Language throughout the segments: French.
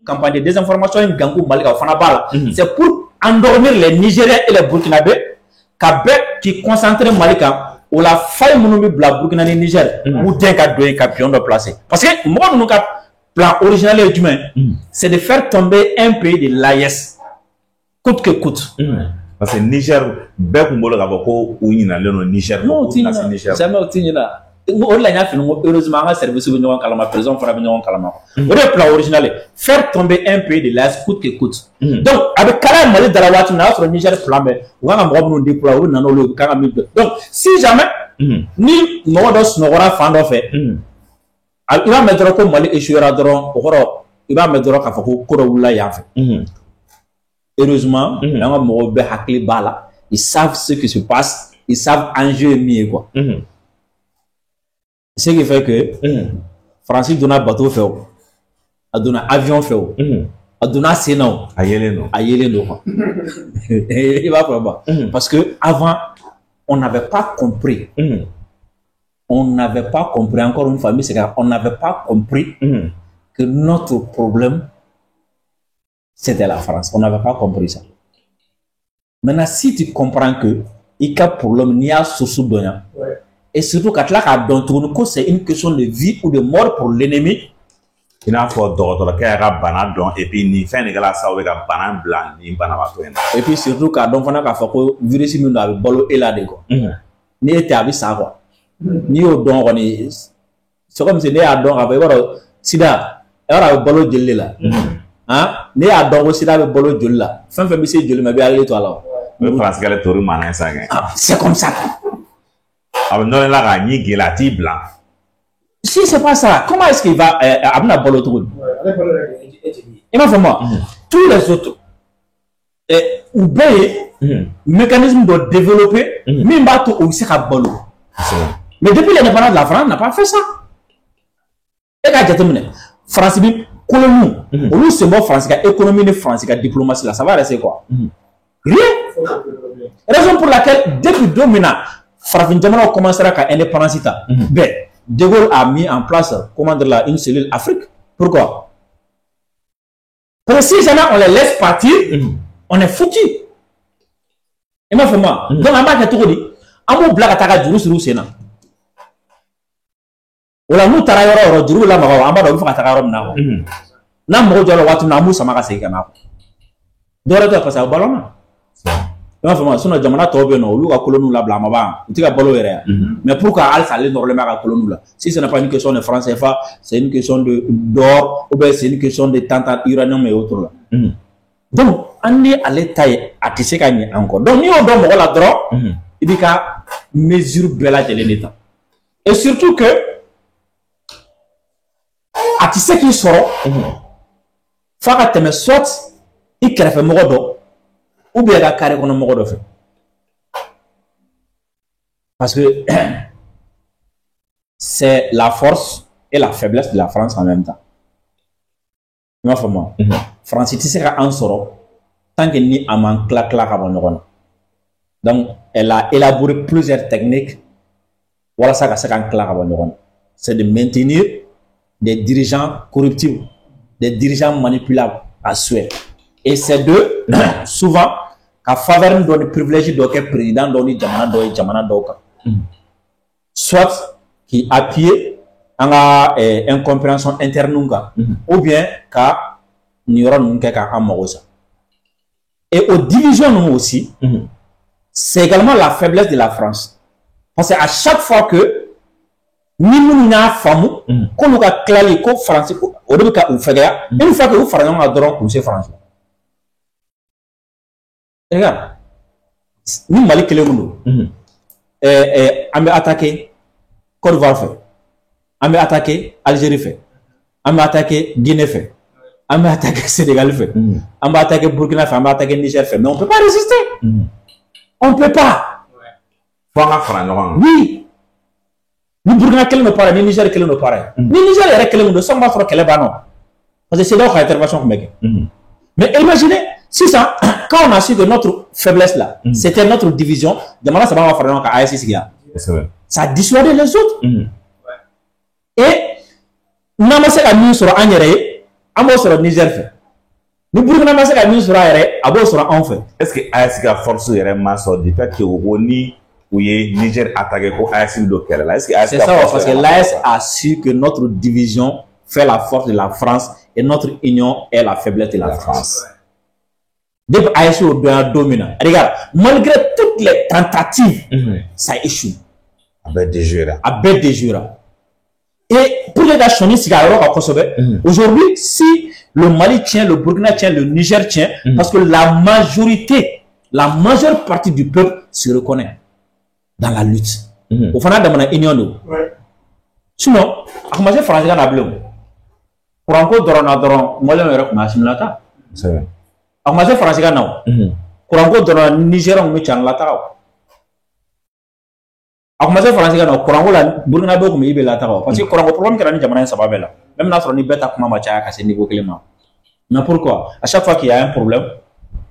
campagne de désinformation in Gangou Mali au Fanabala. C'est pour endormir les Nigériens et les Burkinabés qui concentrent Malika ou la faille monomi bla Burkina et Niger ou d'un cas de capion de placer. Parce que moi, mon plan original et humain, c'est de faire tomber un pays de l'AES, coûte que coûte. Parce que Niger, Niger, non, heureusement, un service de Kalama, président Farabignon Kalama. Le plan original, faire tomber un pays de l'AES coûte que coûte. Donc, avec Kalam Mali de la Watina, sur Niger flambé, on va nous déployer, donc, si jamais, ni Nodos n'aura fan of fait, il va mettre comme Mali échouera dans il va mettre à Fako Koroula Yaf. Heureusement, ils savent ce qui se passe, ils savent enjeu mieux quoi. Ce qui fait que Francis donne un bateau fait, a donné un avion fait, a donné un sénat, a yélé il va pas parce que avant on n'avait pas compris. On n'avait pas compris encore une fois, c'est qu'on n'avait pas compris que notre problème c'était la France. On n'avait pas compris ça. Maintenant, si tu comprends que il y a un problème, il y a un souci de rien. Et surtout, quand tu as que c'est une question de vie ou de mort pour l'ennemi. Il y a et puis ni fin de la sauve blanc, et puis surtout, quand on a fait que virus nous a bolo et là de quoi. Ni était avec ça quoi. Ni au don on est. C'est comme si les a don avec sida. Alors avec bolo de là. Hein? Ni a don aussi avec bolo de là. Fin fait monsieur de mais bien aller toi là. C'est comme ça. Si c'est pas ça, comment est-ce qu'il va amener bolo tout? Et ma femme, tous les autres, ou bien mécanisme de développer, même pas tout aussi à bolo. Mais depuis l'indépendance de la France, n'a pas fait ça. Et quand j'ai terminé, France bi colonie, au c'est bon France, économie de France, diplomatie là, ça va rester quoi? Rien. Raison pour laquelle depuis 2000 ans, France Jamana commencera à indépendance. Ben, De Gaulle a mis en place, comment dire là, une cellule Afrique. Pourquoi? Parce que si jamais on les laisse partir, on est foutu. Et ma femme, donc en bas de tout dit, on va blague à ta du sur Sénat. On a nous travaillé au jour là, on va faire ta carom na. Na mo jalo watu na musa maka sey kana. Dora to passa au ballon. Ma femme, sinon jamana tobe no, lu ka kolonu la blama ba. Tu ka ballon yere. Mais pourquoi al salé no le maka kolonu là? Si ce n'est pas une question de franc CFA, c'est une question de d'or ou bien c'est une question de tantal uranium et autres là. Donc, on est à l'état à tisser encore. Donc, nous on doit la drogue, il dit qu'à mesure bella de l'état. Et surtout que, à tisser qui sort, faut que soit il crée modo, ou bien il carré qu'on a modo fait. Parce que c'est la force et la faiblesse de la France en même temps. France tissé en sort tant que ni a man clac avant. Donc elle a élaboré plusieurs techniques. Voilà ça que c'est un clac avant. C'est de maintenir des dirigeants corruptibles, des dirigeants manipulables à souhait. Et c'est de souvent qu'à faveur de privilèges d'aucun président doni jamana doka. Soit qui appuie en incompréhension interne ou bien qu'à n'y qu'à amorosa. Et aux divisions nous aussi, c'est également la faiblesse de la France. Parce qu'à chaque fois que nous n'avons femme, qu'on nous a clairé qu'au français, au début qu'à faire, une fois que vous ferez un adorant pour ces Français. Regarde, nous Mali que le monde, on a attaqué Côte d'Ivoire fait. On va attaquer Algérie fait. On va attaquer Guinée fait. On va attaquer Sénégal fait. On va attaquer Burkina fait. On va attaquer Niger fait. Mais on ne peut pas résister. On ne peut pas. Oui. Ni Burkina quel ne paraît, ni Niger quel ne paraît. Ni Niger est quel ne sommes pas sur quel banon. Parce que c'est là où il y a intervention comme mais imaginez, si ça, quand on a su que notre faiblesse là, c'était notre division, de manière ça va faire un ASC. Ça a dissuadé les autres. Et nous avons fait la nuit sur Agnere, nous avons fait le Niger fait. Ni Burkina ma se ka min sɔrɔ a yɛrɛ a b'o sɔrɔ anw fɛ. Est-ce que AES ka force yɛrɛ ma sɔrɔ du fait que o ni u ye Niger attaqué ko AES bɛ don kɛlɛ la? Est-ce que AES c'est ça parce que l'AES a su que notre division fait la force de la France et notre union est la faiblesse de la France. Depuis AES au dominant. Regarde, malgré toutes les tentatives, ça échoue. Avec des jeux. Avec des jeux. Et pour les gars, aujourd'hui, si le Mali tient, le Burkina tient, le Niger tient, parce que la majeure partie du peuple se reconnaît dans la lutte. Au final, dans la union, sinon, à commencer français dans la bleu. Pour encore doron, moi je me machine là. C'est vrai. À commencer français dans pour encore doron Niger on met en là. A commencé français quand Corango la Burkina Faso comme il est là parce que Corango problème que la Nigeria ça va bien là même là sur ni bête à comment matcha à ce niveau clément mais pourquoi à chaque fois qu'il y a un problème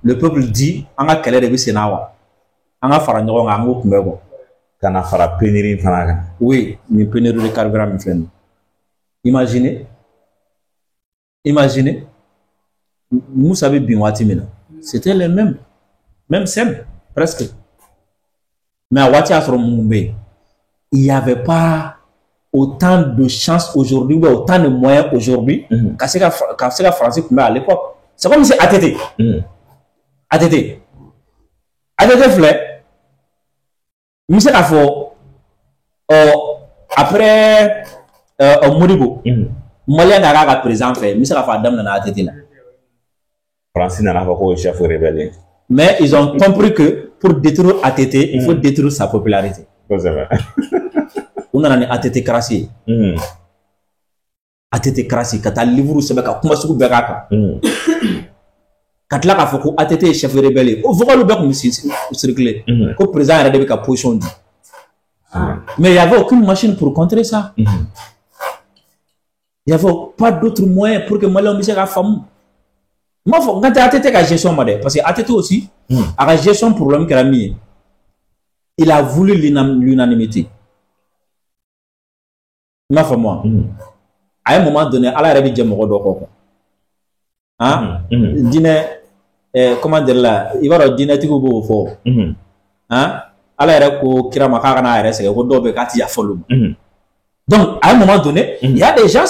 le peuple dit on a quelle de Sénawa on a fait un gros ango kumbego kana fara pénurie fanaga oui une pénurie de carburant me fait imaginez vous savez bien Watimina c'était les mêmes scènes presque. Mais à Ouatia sur Mumbai, il n'y avait pas autant de chance aujourd'hui, ou autant de moyens aujourd'hui qu'à ce que la France pouvait à l'époque. C'est comme si ATT. ATT flait. Monsieur Kafo, après Moribo, Malien n'a pas présent fait. Monsieur Kafo Adam n'a ATT là. France n'a pas quoi chef rebelle. Mais ils ont compris que pour détruire ATT, il faut détruire sa popularité. On a un ATT crassé. ATT crassé. Quand tu as le livre, c'est comme ça que tu as quand tu as fait ATT chef rebelle, il faut que le bec circule. Que le président a une position. Mais il n'y avait aucune machine pour contrer ça. Il n'y avait pas d'autre moyen pour que Malien puisse faire femme. Moi, quand tu as ATT la gestion, parce que ATT aussi, à la gestion problème qu'il a mis, il a voulu l'unanimité. Ma femme, moi, à un moment donné, à la réalité, je me redonne. Hein? Dîner, comment dire là, il va le dîner, tu peux vous faire. Hein? À la réalité, qui a ma carrière, à la réalité, donc, à un moment donné, il y a des gens.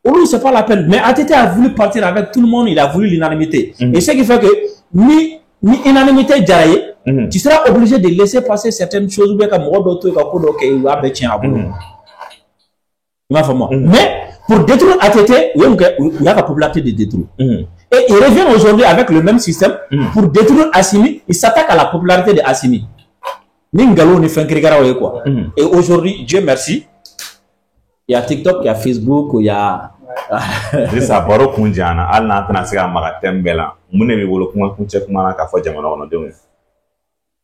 Aujourd'hui, c'est pas la peine. Mais ATT a voulu partir avec tout le monde, il a voulu l'unanimité. Et ce qui fait que, ni unanimité d'arrêt, tu seras obligé de laisser passer certaines choses, ou bien comme d'autres, mais, pour détruire ATT, il y a la popularité de détruire. Et il revient aujourd'hui avec le même système, pour détruire Assimi, il s'attaque à la popularité de Assimi. Ningalo ni Fenkirigara quoi. Et aujourd'hui, Dieu merci, il y a TikTok, il y a Facebook, il y a Disa baro kunjana al na tana siga maga tembela mune mi bolo kuma kunche kuma na ka fo jamana ono dewu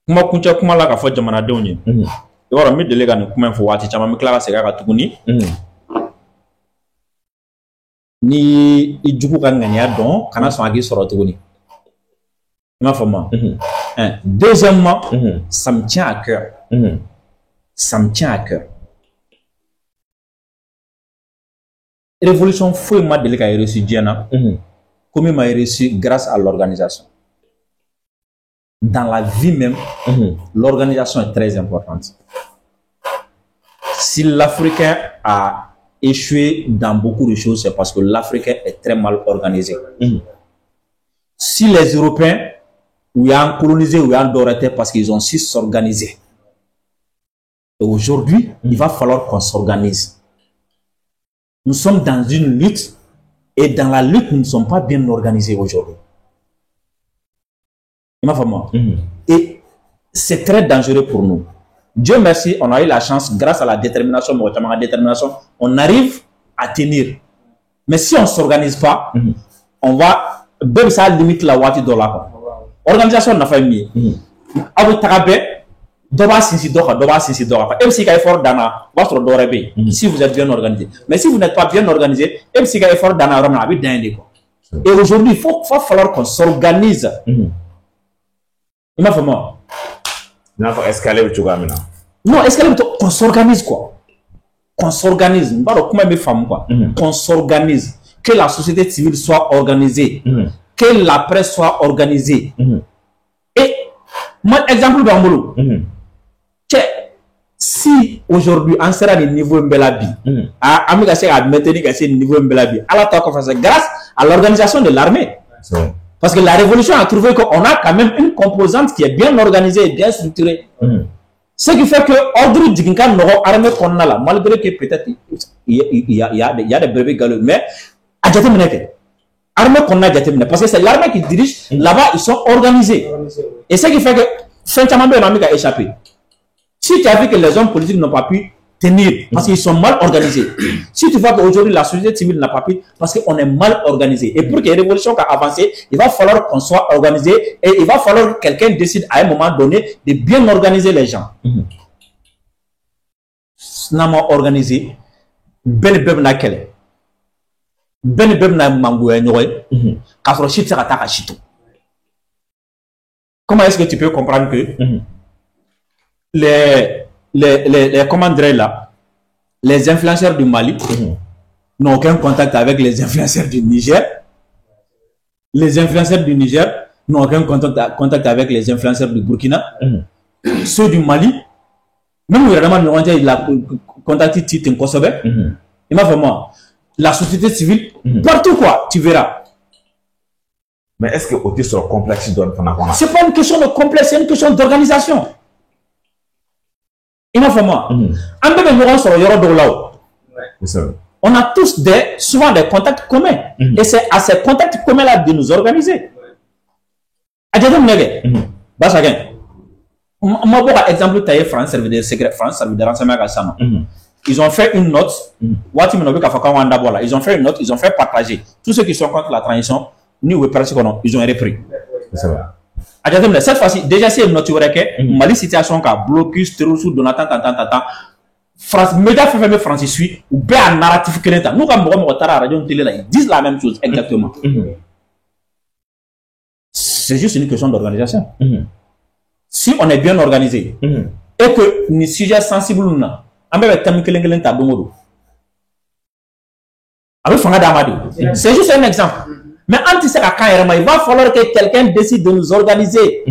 kuma kunche kuma la ka fo jamana dewu ni yoro mi delega ni kuma fo wati chama mi klara sega ka tuguni ni ijuku kan ngania don kana so agi soro tuguni ma fama deuxièmement ça me tient à cœur Révolution foi m'a délégué à reçu Diana, comme il m'a reçu grâce à l'organisation. Dans la vie même, l'organisation est très importante. Si l'Africain a échoué dans beaucoup de choses, c'est parce que l'Africain est très mal organisé. Si les Européens ou ont colonisé ou ont doré parce qu'ils ont su s'organiser. Et aujourd'hui, il va falloir qu'on s'organise. Nous sommes dans une lutte et dans la lutte, nous ne sommes pas bien organisés aujourd'hui. Et c'est très dangereux pour nous. Dieu merci, on a eu la chance, grâce à la détermination, on arrive à tenir. Mais si on ne s'organise pas, on va, même ça limite la wati dollar. Organisation n'a pas mis. Si vous êtes bien organisé. Mais si vous n'êtes pas bien organisé, et aujourd'hui, il va falloir qu'on s'organise. Il m'a fait moi. Non, escalader, qu'on s'organise quoi. Qu'on s'organise. Qu'on s'organise. Que la société civile soit organisée. que la presse soit organisée. Et, moi, exemple d'Ambolo, si aujourd'hui on sera au niveau Mbelabi, à maintenir ce niveau Mbelabi, grâce à l'organisation de l'armée. Parce que la révolution a trouvé qu'on a quand même une composante qui est bien organisée et bien structurée. Ce qui fait que ordre Djinka n'aura armée qu'on a là, malgré que peut-être il y a des brevets galeux, mais à armée qu'on a parce que c'est l'armée qui dirige, là-bas ils sont organisés. Et ce qui fait que Saint-Amand a échappé. Si tu as vu que les hommes politiques n'ont pas pu tenir parce qu'ils sont mal organisés, si tu vois qu'aujourd'hui la société civile n'a pas pu parce qu'on est mal organisé, et pour qu'il y ait une révolution qui a avancé, il va falloir qu'on soit organisé et il va falloir que quelqu'un décide à un moment donné de bien organiser les gens. N'a organisé, ben beb na kele, ben beb na mangoué noé, kafro shit sera ta chito. Comment est-ce que tu peux comprendre que les commandants là, les influenceurs du Mali n'ont aucun contact avec les influenceurs du Niger. Les influenceurs du Niger n'ont aucun contact avec les influenceurs du Burkina. Ceux du Mali, même vraiment, il a contacté Tite Kosobe. Il m'a fait moi. La société civile, partout quoi, tu verras. Mais est-ce que au sur le complexe c'est pas une question de complexe, c'est une question d'organisation. Il m'a fait moi. On a tous souvent des contacts communs. Et c'est à ces contacts communs-là de nous organiser. Moi, exemple, France, service de secret, France, service de renseignement à Sama. Ils ont fait une note. Ils ont fait une note, ils ont fait partager. Tous ceux qui sont contre la transition, ils ont repris. Cette fois-ci, déjà, c'est une note que Mali situation qui a blocus, terrorisme, Donatan, France, médias fait France suit, ou bien un narratif que l'État. Nous, comme radio télé, ils disent la même chose exactement. C'est juste une question d'organisation. Si on est bien organisé et que les sujets sensibles, c'est juste un exemple. Mais il va falloir que quelqu'un décide de nous organiser.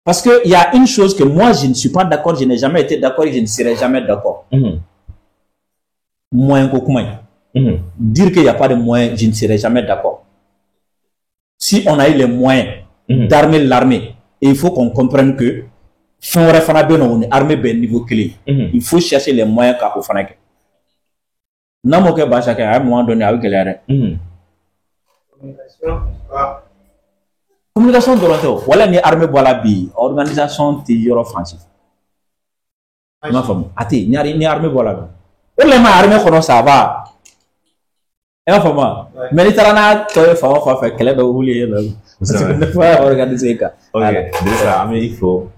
Parce qu'il y a une chose que moi, je ne suis pas d'accord, je n'ai jamais été d'accord et je ne serai jamais d'accord. Moyen dire qu'il n'y a pas de moyens, je ne serai jamais d'accord. Si on a eu les moyens d'armer l'armée, et il faut qu'on comprenne que on est armé à niveau clé. Il faut chercher les moyens qu'a au Fanaké. Non, à un moment donné, avec les communication de l'autre, voilà ni armée voilà bi organisation tijoro français. Ma femme, ati ni armée voilà. On les ma armée kono ça va. Et ma femme, mais les tarana toi fa fait quelle de rouler là. C'est ne pas organiser ka. OK, déjà il faut